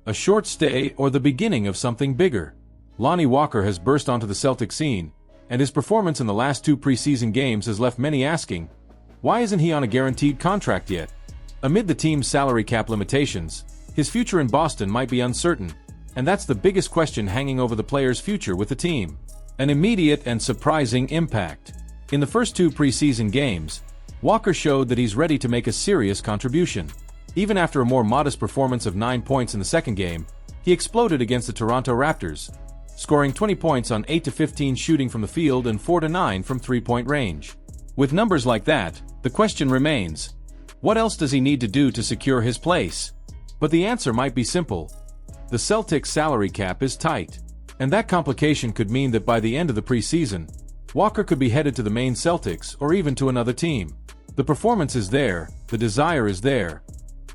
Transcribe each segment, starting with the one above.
a short stay, or the beginning of something bigger? Lonnie Walker has burst onto the Celtics scene, and his performance in the last 2 preseason games has left many asking, why isn't he on a guaranteed contract yet? Amid the team's salary cap limitations, his future in Boston might be uncertain, and that's the biggest question hanging over the player's future with the team. An immediate and surprising impact. In the first 2 preseason games, Walker showed that he's ready to make a serious contribution. Even after a more modest performance of 9 points in the second game, he exploded against the Toronto Raptors, scoring 20 points on 8-15 shooting from the field and 4-9 from 3-point range. With numbers like that, the question remains, what else does he need to do to secure his place? But the answer might be simple. The Celtics' salary cap is tight, and that complication could mean that by the end of the preseason, Walker could be headed to the main Celtics or even to another team. The performance is there, the desire is there,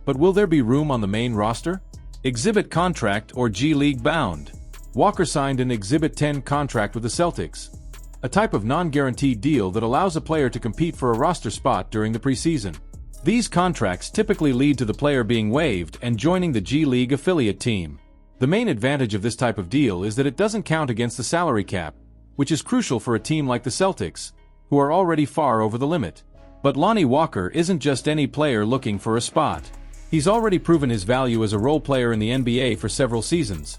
but will there be room on the main roster? Exhibit contract or G League bound? Walker signed an Exhibit 10 contract with the Celtics, a type of non-guaranteed deal that allows a player to compete for a roster spot during the preseason. These contracts typically lead to the player being waived and joining the G League affiliate team. The main advantage of this type of deal is that it doesn't count against the salary cap, which is crucial for a team like the Celtics, who are already far over the limit. But Lonnie Walker isn't just any player looking for a spot. He's already proven his value as a role player in the NBA for several seasons,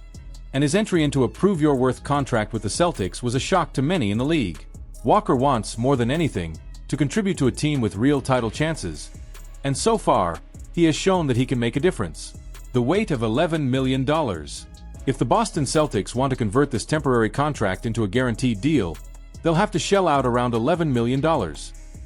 and his entry into a prove-your-worth contract with the Celtics was a shock to many in the league. Walker wants, more than anything, to contribute to a team with real title chances, and so far, he has shown that he can make a difference. The weight of $11 million. If the Boston Celtics want to convert this temporary contract into a guaranteed deal, they'll have to shell out around $11 million.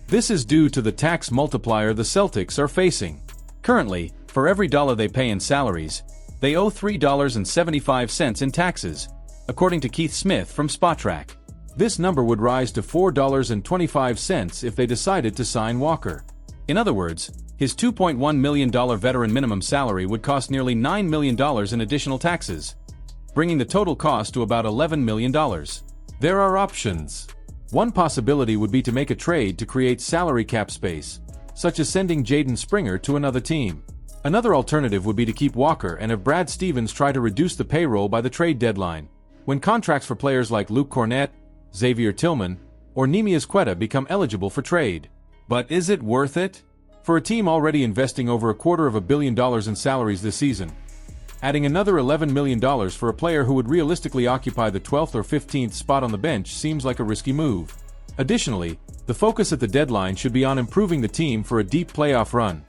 This is due to the tax multiplier the Celtics are facing. Currently, for every dollar they pay in salaries, they owe $3.75 in taxes, according to Keith Smith from Spotrac. This number would rise to $4.25 if they decided to sign Walker. In other words, his $2.1 million veteran minimum salary would cost nearly $9 million in additional taxes, bringing the total cost to about $11 million. There are options. One possibility would be to make a trade to create salary cap space, such as sending Jaden Springer to another team. Another alternative would be to keep Walker and have Brad Stevens try to reduce the payroll by the trade deadline, when contracts for players like Luke Kornet, Xavier Tillman, or Neemias Queta become eligible for trade. But is it worth it? For a team already investing over $250 million in salaries this season, adding another $11 million for a player who would realistically occupy the 12th or 15th spot on the bench seems like a risky move. Additionally, the focus at the deadline should be on improving the team for a deep playoff run,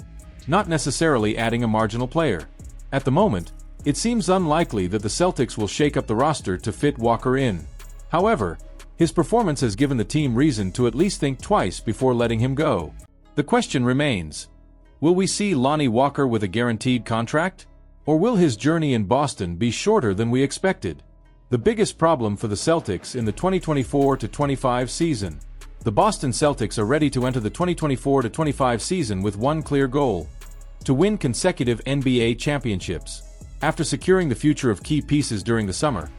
not necessarily adding a marginal player. At the moment, it seems unlikely that the Celtics will shake up the roster to fit Walker in. However, his performance has given the team reason to at least think twice before letting him go. The question remains, will we see Lonnie Walker with a guaranteed contract? Or will his journey in Boston be shorter than we expected? The biggest problem for the Celtics in the 2024-25 season. The Boston Celtics are ready to enter the 2024-25 season with one clear goal: to win consecutive NBA championships. After securing the future of key pieces during the summer,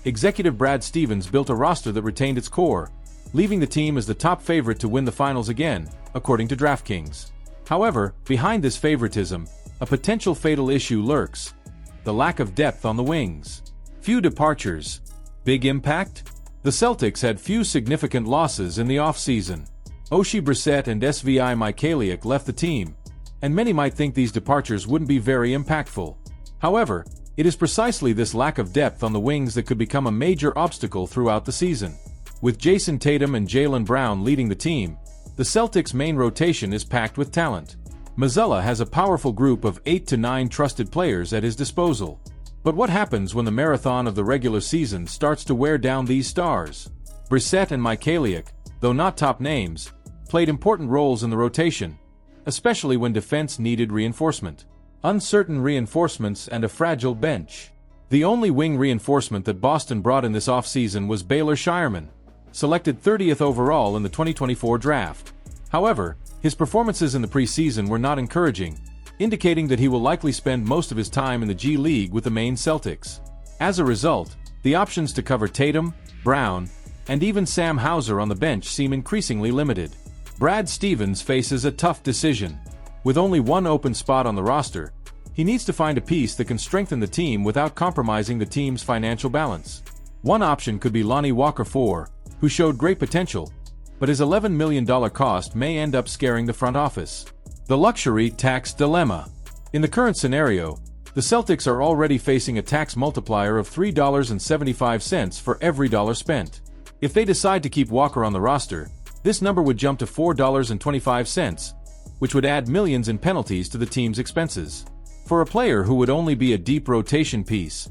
executive Brad Stevens built a roster that retained its core, leaving the team as the top favorite to win the finals again, according to DraftKings. However, behind this favoritism, a potential fatal issue lurks: the lack of depth on the wings. Few departures. Big impact? The Celtics had few significant losses in the offseason. Oshie Brissett and Svi Mykhailiuk left the team, and many might think these departures wouldn't be very impactful. However, it is precisely this lack of depth on the wings that could become a major obstacle throughout the season. With Jason Tatum and Jaylen Brown leading the team, the Celtics' main rotation is packed with talent. Mazzulla has a powerful group of 8 to 9 trusted players at his disposal. But what happens when the marathon of the regular season starts to wear down these stars? Brissett and Mykhailiuk, though not top names, played important roles in the rotation, especially when defense needed reinforcement. Uncertain reinforcements and a fragile bench. The only wing reinforcement that Boston brought in this offseason was Baylor Shireman, selected 30th overall in the 2024 draft. However, his performances in the preseason were not encouraging, indicating that he will likely spend most of his time in the G League with the main Celtics. As a result, the options to cover Tatum, Brown, and even Sam Hauser on the bench seem increasingly limited. Brad Stevens faces a tough decision. With only one open spot on the roster, he He needs to find a piece that can strengthen the team without compromising the team's financial balance. One option could be Lonnie Walker IV, who showed great potential, but his $11 million cost may end up scaring the front office. The luxury tax dilemma. In the current scenario, the Celtics are already facing a tax multiplier of $3.75 for every dollar spent. If they decide to keep Walker on the roster, this number would jump to $4.25, which would add millions in penalties to the team's expenses. For a player who would only be a deep rotation piece,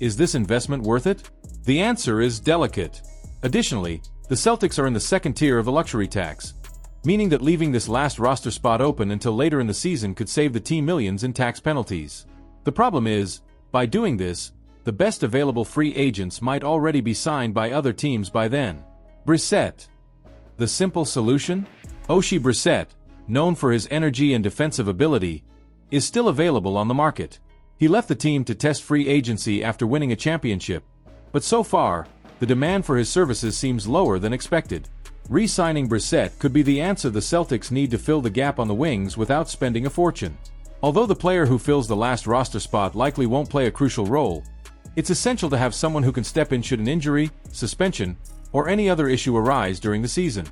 is this investment worth it? The answer is delicate. Additionally, the Celtics are in the second tier of the luxury tax, meaning that leaving this last roster spot open until later in the season could save the team millions in tax penalties. The problem is, by doing this, the best available free agents might already be signed by other teams by then. Brissett. The simple solution? Oshie Brissett, known for his energy and defensive ability, is still available on the market. He left the team to test free agency after winning a championship, but so far, the demand for his services seems lower than expected. Re-signing Brissett could be the answer the Celtics need to fill the gap on the wings without spending a fortune. Although the player who fills the last roster spot likely won't play a crucial role, it's essential to have someone who can step in should an injury, suspension, or any other issue arise during the season.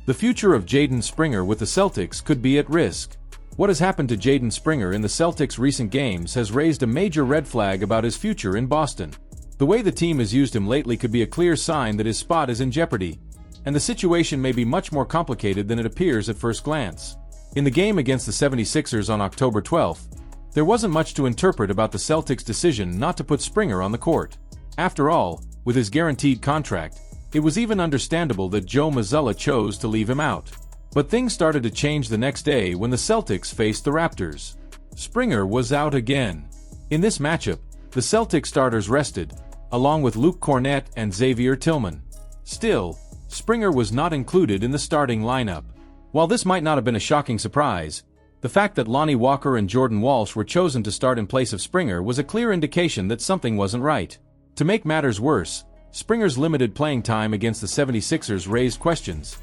The future of Jaden Springer with the Celtics could be at risk. What has happened to Jaden Springer in the Celtics' recent games has raised a major red flag about his future in Boston. The way the team has used him lately could be a clear sign that his spot is in jeopardy, and the situation may be much more complicated than it appears at first glance. In the game against the 76ers on October 12th, there wasn't much to interpret about the Celtics' decision not to put Springer on the court. After all, with his guaranteed contract, it was even understandable that Joe Mazzulla chose to leave him out. But things started to change the next day when the Celtics faced the Raptors. Springer was out again. In this matchup, the Celtics starters rested, along with Luke Kornet and Xavier Tillman. Still, Springer was not included in the starting lineup. While this might not have been a shocking surprise, the fact that Lonnie Walker and Jordan Walsh were chosen to start in place of Springer was a clear indication that something wasn't right. To make matters worse, Springer's limited playing time against the 76ers raised questions.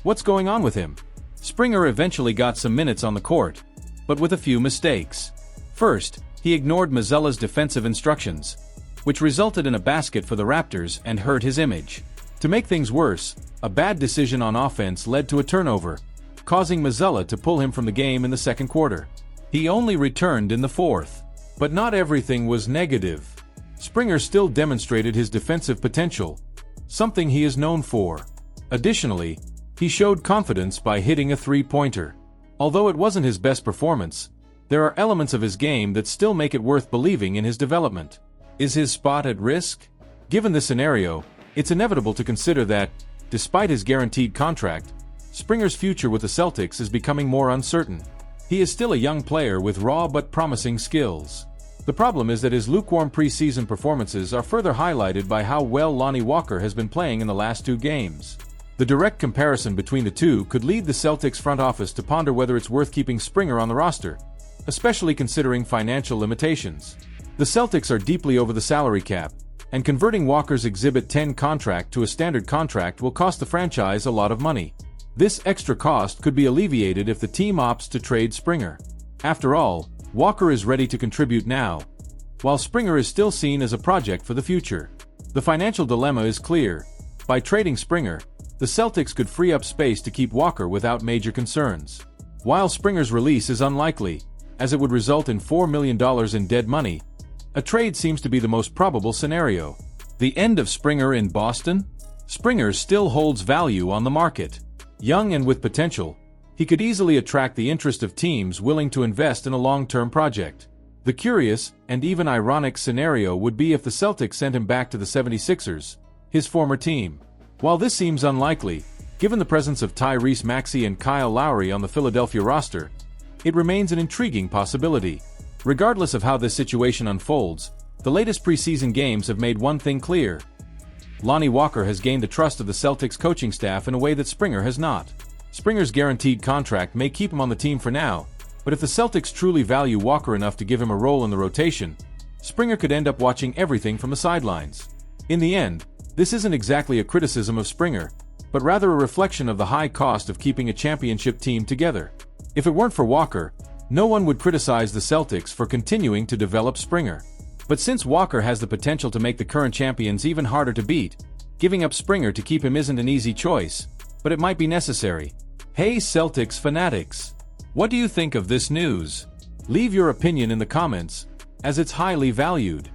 What's going on with him? Springer eventually got some minutes on the court, but with a few mistakes. First, he ignored Mazzulla's defensive instructions, which resulted in a basket for the Raptors and hurt his image. To make things worse, a bad decision on offense led to a turnover, causing Mazzulla to pull him from the game in the second quarter. He only returned in the fourth. But not everything was negative. Springer still demonstrated his defensive potential, something he is known for. Additionally, he showed confidence by hitting a three-pointer. Although it wasn't his best performance, there are elements of his game that still make it worth believing in his development. Is his spot at risk? Given this scenario, it's inevitable to consider that, despite his guaranteed contract, Springer's future with the Celtics is becoming more uncertain. He is still a young player with raw but promising skills. The problem is that his lukewarm preseason performances are further highlighted by how well Lonnie Walker has been playing in the last two games. The direct comparison between the two could lead the Celtics front office to ponder whether it's worth keeping Springer on the roster, especially considering financial limitations. The Celtics are deeply over the salary cap, and converting Walker's Exhibit 10 contract to a standard contract will cost the franchise a lot of money. This extra cost could be alleviated if the team opts to trade Springer. After all, Walker is ready to contribute now, while Springer is still seen as a project for the future. The financial dilemma is clear. By trading Springer, the Celtics could free up space to keep Walker without major concerns. While Springer's release is unlikely, as it would result in $4 million in dead money, a trade seems to be the most probable scenario. The end of Springer in Boston? Springer still holds value on the market. Young and with potential, he could easily attract the interest of teams willing to invest in a long-term project. The curious, and even ironic scenario would be if the Celtics sent him back to the 76ers, his former team. While this seems unlikely, given the presence of Tyrese Maxey and Kyle Lowry on the Philadelphia roster, it remains an intriguing possibility. Regardless of how this situation unfolds, the latest preseason games have made one thing clear. Lonnie Walker has gained the trust of the Celtics coaching staff in a way that Springer has not. Springer's guaranteed contract may keep him on the team for now, but if the Celtics truly value Walker enough to give him a role in the rotation, Springer could end up watching everything from the sidelines. In the end, this isn't exactly a criticism of Springer, but rather a reflection of the high cost of keeping a championship team together. If it weren't for Walker, No one would criticize the Celtics for continuing to develop Springer. But since Walker has the potential to make the current champions even harder to beat, giving up Springer to keep him isn't an easy choice, but it might be necessary. Hey Celtics fanatics! What do you think of this news? Leave your opinion in the comments, as it's highly valued.